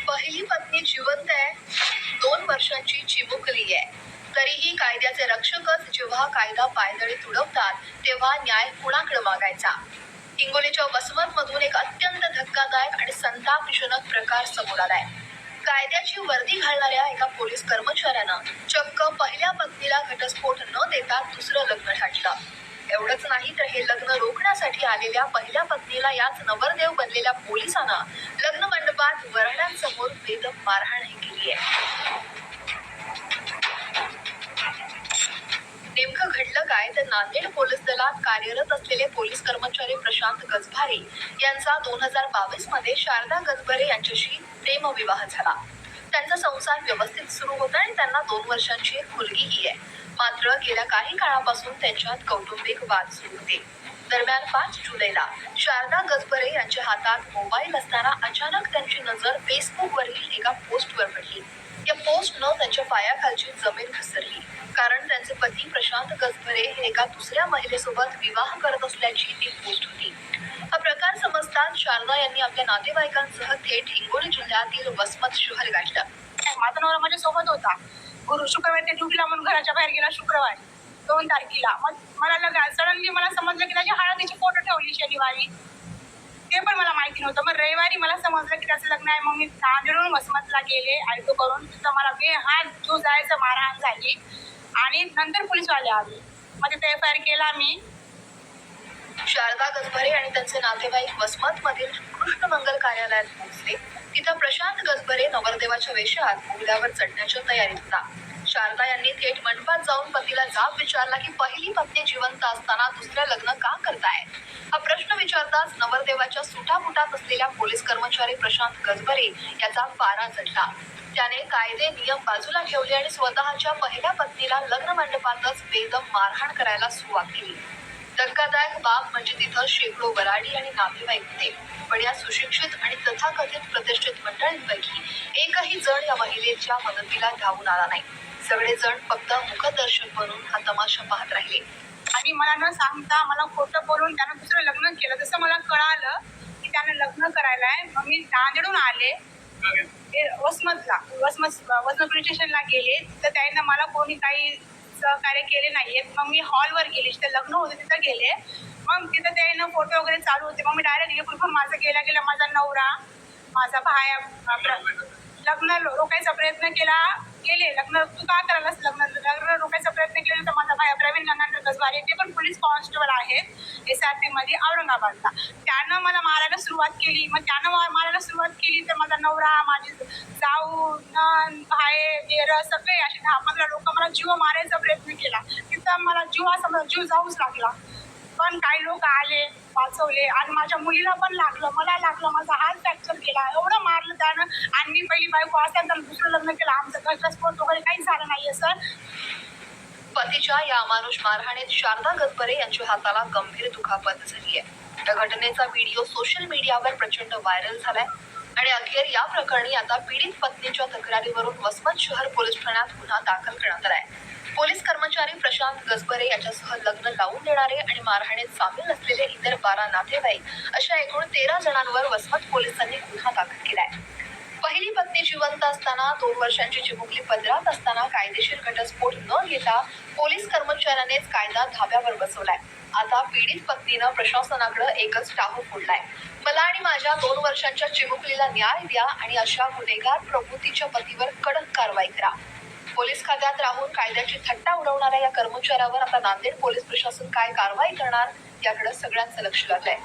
पहिली पत्नी जिवंत आहे, 2 वर्षांची चिमुकली आहे. तरीही कायद्याचे रक्षकच जेव्हा कायदा पायदळी तुडवतात तेव्हा न्याय कुणाकडे मागायचा? हिंगोलीच्या वसमत मधून एक अत्यंत धक्कादायक आणि संतापजनक प्रकार समोर आलाय. कायद्याची वर्दी घालणाऱ्या एका पोलीस कर्मचाऱ्यानं चक्क पहिल्या पत्नीला घटस्फोट न देता दुसरं लग्न थाटलं. एवढंच नाही तर हे लग्न रोखण्यासाठी आलेल्या पहिल्या पत्नीला याच नवरदेव बनलेल्या पोलिसांना लग्न मंडपात वऱ्हाडांसमोर बेदम मारहाणही केली आहे. नेमकं घडलं काय तर नांदेड पोलीस दलात कार्यरत असलेले पोलीस कर्मचारी प्रशांत गजभारे यांचा 2022 मध्ये शारदा गजबरे यांच्याशी प्रेमविवाह झाला. त्यांचा संसार व्यवस्थित सुरू होता आणि त्यांना 2 वर्षांची एक मुलगीही आहे. मात्र गेल्या काही काळापासून त्यांच्यात कौटुंबिक वाद सुरू होते. दरम्यान 5 जुलैला शारदा गजबरे यांच्या हातात मोबाईल असताना अचानक त्यांची नजर फेसबुकवरील एका पोस्टवर पडली. या पोस्टनं त्यांच्या पायाखालची जमीन घसरली, कारण त्यांचे पती प्रशांत गजबरे हे एका दुसऱ्या महिलेसोबत विवाह करत असल्याची ती पोस्ट होती. हा प्रकार समजताच शारदा यांनी आपल्या नातेवाईकांसह थेट हिंगोली जिल्ह्यातील वसमत शहर गाठलं. माझा नवरा माझ्या सोबत होता. शुक्रवारी ते ड्युटीला म्हणून घराच्या बाहेर गेला. शुक्रवारी 2 तारखेला मग मला सडनली मला समजलं की त्याची हळदीची फोटो ठेवली शनिवारी. ते पण मला माहिती नव्हतं. मग रविवारी मला समजलं की त्याचं लग्न आहे. मग मी नांदेडहून वसमतला गेले ऑटो करून. तिथं मला बेहाल जो जायचं मारहाण झाली आणि नंतर पोलीसवाले आले. मग तिथे FIR केला मी. शारदा गजबरे आणि त्यांचे नातेवाईक वसमत मधील कृष्ण मंगल कार्यालयात पोहोचले. तिथं प्रशांत गजबरे नवरदेवाच्या वेशात घोड्यावर चढण्याच्या तयारीत होता. शारदा यांनी थेट मंडपात जाऊन पतीला जाब विचारला की पहिली पत्नी जिवंत असताना दुसरं लग्न का करताय? हा प्रश्न विचारताच नवरदेवाच्या सुटाबुटात असलेल्या पोलीस कर्मचारी प्रशांत गजबरे याचा पारा चढला. त्याने कायदे नियम बाजूला ठेवले आणि स्वतःच्या पहिल्या पत्नीला लग्न मंडपातच बेदम मारहाण करायला सुरुवात केली. धक्कादायक बाब म्हणजे तिथं शेकडो वराडी आणि नातेवाईक होते, पण या सुशिक्षित आणि तथाकथित प्रतिष्ठित मंडळींपैकी एकही जण या महिलेच्या मदतीला धावून आला नाही. सगळेजण फक्त मुखदर्शक बनून हा तमाशा पाहत राहिले. आणि मला न सांगता मला खोटं बोलून त्यानं दुसरं लग्न केलं. जसं मला कळालं की त्यानं लग्न करायला आहे, मग मी नांदेडून आले वसमत पोलीस स्टेशनला गेले. तर त्यानं मला कोणी काही सहकार्य केले नाहीये. मग मी हॉलवर गेले, जिथे लग्न होते तिथं गेले. मग तिथं त्यानं फोटो वगैरे चालू होते. मग मी डायरेक्ट गेले. पण माझं गेला माझा नवरा, माझा भाया लग्न रोखायचा प्रयत्न केला. गेले लग्न तू का करायलास? लग्न रोखायचा प्रयत्न केला. तर माझा भाया प्रवीण गंगाधर गजबारे, ते पण पोलीस कॉन्स्टेबल आहेत SRP मध्ये औरंगाबादला. त्यानं मला मारायला सुरुवात केली. मग त्यानं मारायला सुरुवात केली तर माझा नवरा, माझी जाऊ, नण, भाये, देर सगळे असे 10-15 लोक मला जीव मारायचा प्रयत्न केला. तिथं मला जीव जाऊच लागला. पण काही लोक आले, वाचवले. आणि माझ्या मुलीला पण लागलं, मला लागलं, माझा हात फ्रॅक्चर केला. एवढं मारलं त्यानं. आणि मी पहिली बायको असताना दुसरं लग्न केलं. आमचं घटस्फोट वगैरे काहीच झालं नाहीये सर. पतीच्या या अमानुष मारहाणीत शारदा गजबरे यांच्या हाताला गंभीर दुखापत झाली आहे. या घटनेचा व्हिडिओ सोशल मीडियावर प्रचंड व्हायरल झालाय आणि अखेर या प्रकरणी आता पीडित पत्नीच्या तक्रारीवरून वसमत शहर पोलीस ठाण्यात गुन्हा दाखल करण्यात आलाय. पोलीस कर्मचारी प्रशांत गजबरे याच्यासह लग्न लावून देणारे आणि मारहाणीत सामील असलेले इतर 12 नातेवाईक अशा एकूण 13 जणांवर वसमत पोलिसांनी गुन्हा दाखल केलाय. पहिली पत्नी जिवंत असताना 2 वर्षांची चिमुकली पदरात असताना कायदेशीर घटस्फोट न घेता पोलीस कर्मचाऱ्यानेच कायदा धाब्यावर बसवलाय. आता पीडित पत्नीनं प्रशासनाकडे एकच टाहो फोडलाय. मला आणि माझ्या 2 वर्षांच्या चिमुकलीला न्याय द्या आणि अशा गुन्हेगार प्रवृत्तीच्या पतीवर कडक कारवाई करा. पोलीस खात्यात राहून कायद्याची थट्टा उडवणाऱ्या या कर्मचाऱ्यावर आता नांदेड पोलीस प्रशासन काय कारवाई करणार याकडे सगळ्यांचं लक्ष लागलंय.